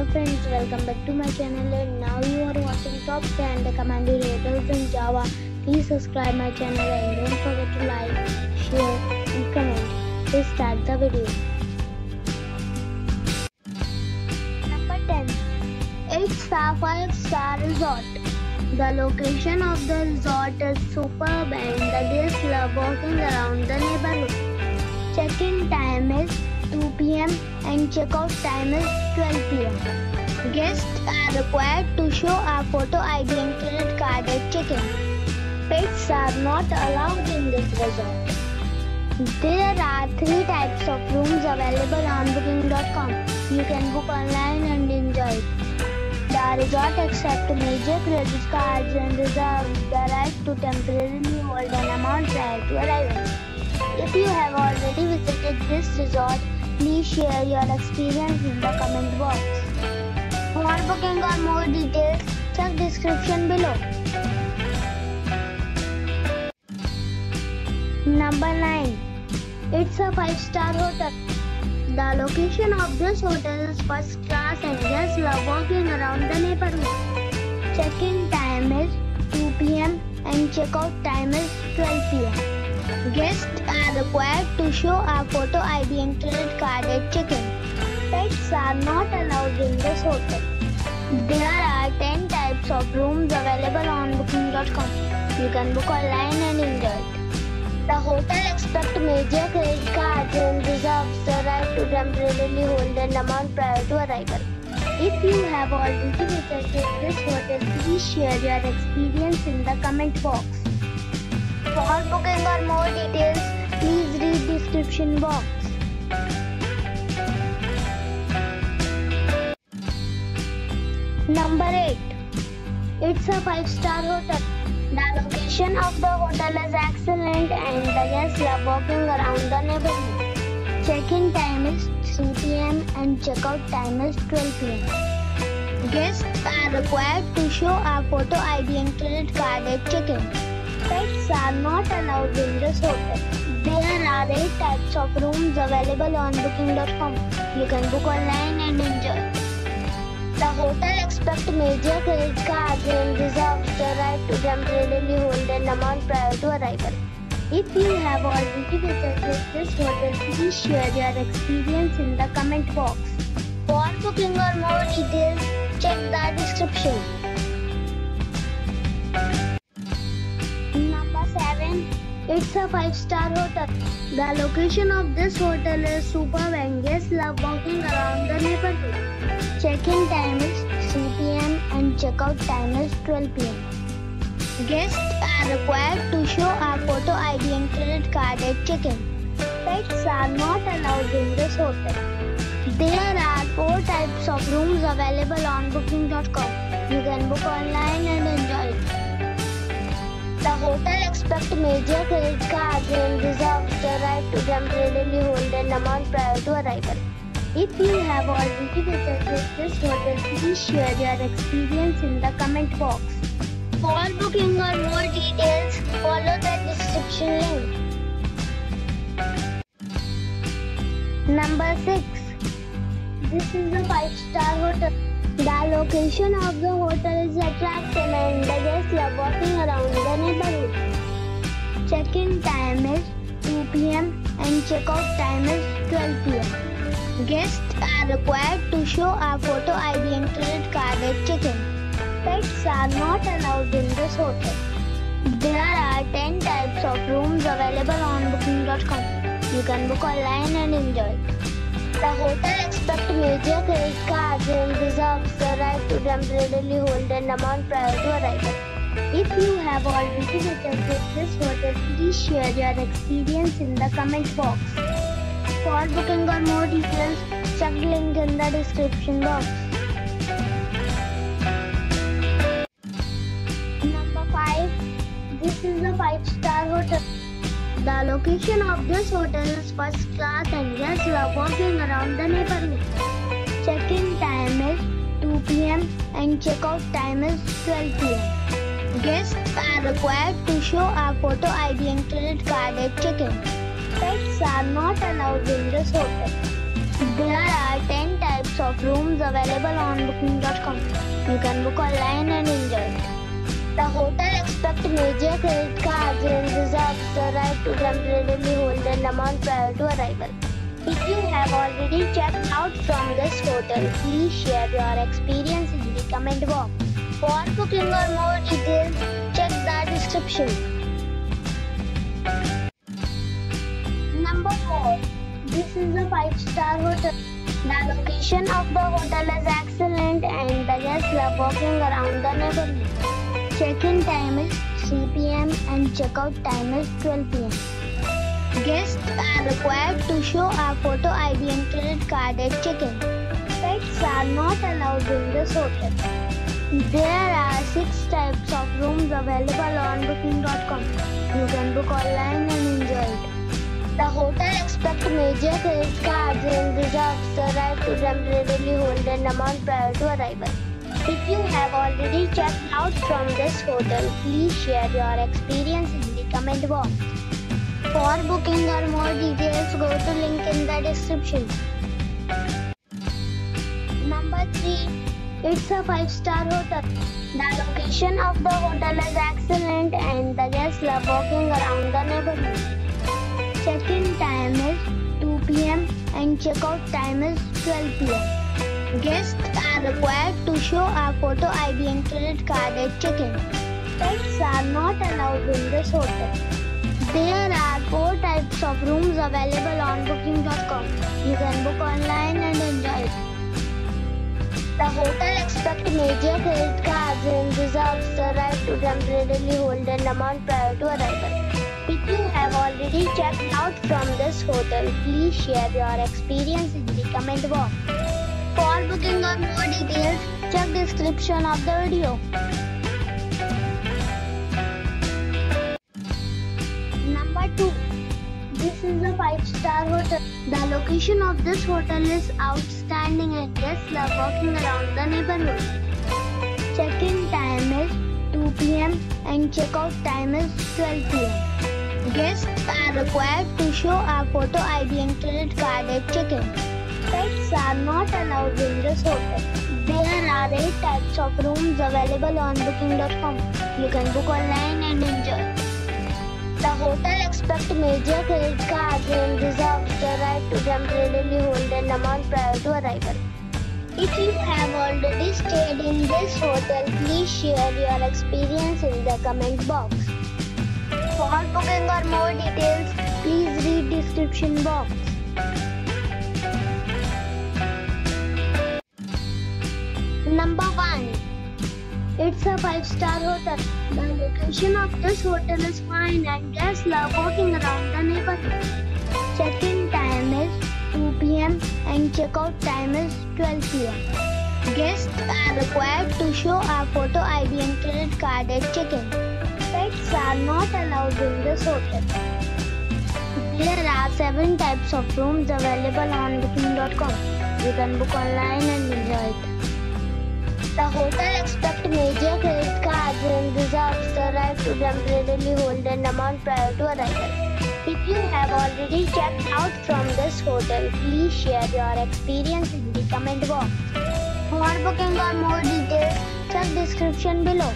Hello friends, welcome back to my channel, and now you are watching top 10 recommended hotels in Java. Please subscribe my channel and don't forget to like, share and comment. Let's start the video. Number 10. It's a 5-star resort. The location of the resort is superb and the guests love walking around the neighborhood. Check-in time is 2 p.m. and check-out time is 12 p.m. Guests are required to show a photo ID and credit card at check-in. Pets are not allowed in this resort. There are 3 types of rooms available on booking.com. You can book online and enjoy it. The resort accepts major credit cards and reserves the right to temporarily hold an amount prior to arrival. If you have already visited this resort, please share your experience in the comment box. For booking or more details, check description below. Number 9. It's a 5-star hotel. The location of this hotel is first class and guests love walking around the neighborhood. Check-in time is 2 p.m. and check-out time is 12 p.m. Guests are required to show a photo ID and credit card at check-in. Pets are not allowed in this hotel. There are 10 types of rooms available on booking.com. You can book online and enjoy it. The hotel accepts major credit cards and reserves the right to temporarily hold an amount prior to arrival. If you have already visited this hotel, please share your experience in the comment box. For booking or more details, please read description box. Number 8. It's a 5-star hotel. The location of the hotel is excellent and the guests love walking around the neighborhood. Check-in time is 3 p.m. and check-out time is 12 p.m. Guests are required to show a photo ID and credit card at check-in. Pets are not allowed in this hotel. There are 8 types of rooms available on booking.com. You can book online and enjoy it. The hotel accepts major credit cards and reserves the right to temporarily hold an amount prior to arrival. If you have already visited this hotel, please share your experience in the comment box. For booking or more details, check the description. Number 7. It's a 5-star hotel. The location of this hotel is superb and guests love walking around the neighborhood. Check-in time is 3 p.m. and check-out time is 12 p.m. Guests are required to show a photo ID and credit card at check-in. Pets are not allowed in this hotel. There are 4 types of rooms available on booking.com. You can book online and enjoy it. The hotel accepts major credit cards and reserves the right to temporarily hold an amount prior to arrival. If you have already visited this hotel, please share your experience in the comment box. For booking or more details, follow the description link. Number 6. This is a 5-star hotel. The location of the hotel is attractive and the guests love walking around the neighborhood. Check-in time is 2 p.m. and check-out time is 12 p.m. Guests are required to show a photo ID and credit card at check-in. Pets are not allowed in this hotel. There are 10 types of rooms available on booking.com. You can book online and enjoy it. The hotel accepts major credit cards and reserves the right to temporarily hold an amount prior to arrival. If you have already visited this hotel, please share your experience in the comment box. For booking or more details, check the link in the description box. Number 5. This is a 5-star hotel. The location of this hotel is first class and guests love walking around the neighborhood. Check-in time is 2 p.m. and check-out time is 12 p.m. Guests are required to show a photo ID and credit card at check-in. Pets are not allowed in this hotel. There are 10 types of of rooms available on booking.com. You can book online and enjoy it. The hotel expects major credit cards and reserves the right to temporarily hold an amount prior to arrival. If you have already checked out from this hotel, please share your experience in the comment box. For booking or more details, check the description. Number 4. This is a 5-star hotel. The location of the hotel is excellent and the guests love walking around the neighborhood. Check-in time is 3 p.m. and check-out time is 12 p.m. Guests are required to show a photo ID and credit card at check-in. Pets are not allowed in this hotel. There are 6 types of rooms available on booking.com. You can book online and enjoy it. The hotel expects major credit cards and reserves the right to temporarily hold an amount prior to arrival. If you have already checked out from this hotel, please share your experience in the comment box. For booking or more details, go to link in the description. Number 3. It's a 5-star hotel. The location of the hotel is excellent and the guests love walking around the neighborhood. Check-in time is 2 p.m. and check-out time is 12 p.m. Guests are required to show a photo ID and credit card at check-in. Pets are not allowed in this hotel. There are 4 types of rooms available on booking.com. You can book online and enjoy it. The hotel expects major credit cards and reserves the right to temporarily hold an amount prior to arrival. If you have already checked out from this hotel, please share your experience in the comment box. For booking or more details, check description of the video. Number 2. This is a 5-star hotel. The location of this hotel is outstanding and guests love walking around the neighborhood. Check-in time is 2 p.m. and check-out time is 12 p.m. Guests are required to show a photo ID and credit card at check-in. Pets are not allowed in this hotel. There are 8 types of rooms available on booking.com. You can book online and enjoy. The hotel expects major credit cards and reserves the right to temporarily hold an amount prior to arrival. If you have already stayed in this hotel, please share your experience in the comment box. For booking or more details, please read description box. Number 1. It's a 5-star hotel. The location of this hotel is fine and guests love walking around the neighborhood. Check-in time is 2 p.m. and check-out time is 12 p.m. Guests are required to show a photo ID and credit card at check-in. Pets are not allowed in this hotel. There are 7 types of rooms available on booking.com. You can book online and enjoy it. The hotel expects major credit cards and reserves the right to temporarily hold an amount prior to arrival. If you have already checked out from this hotel, please share your experience in the comment box. For booking or more details, check description below.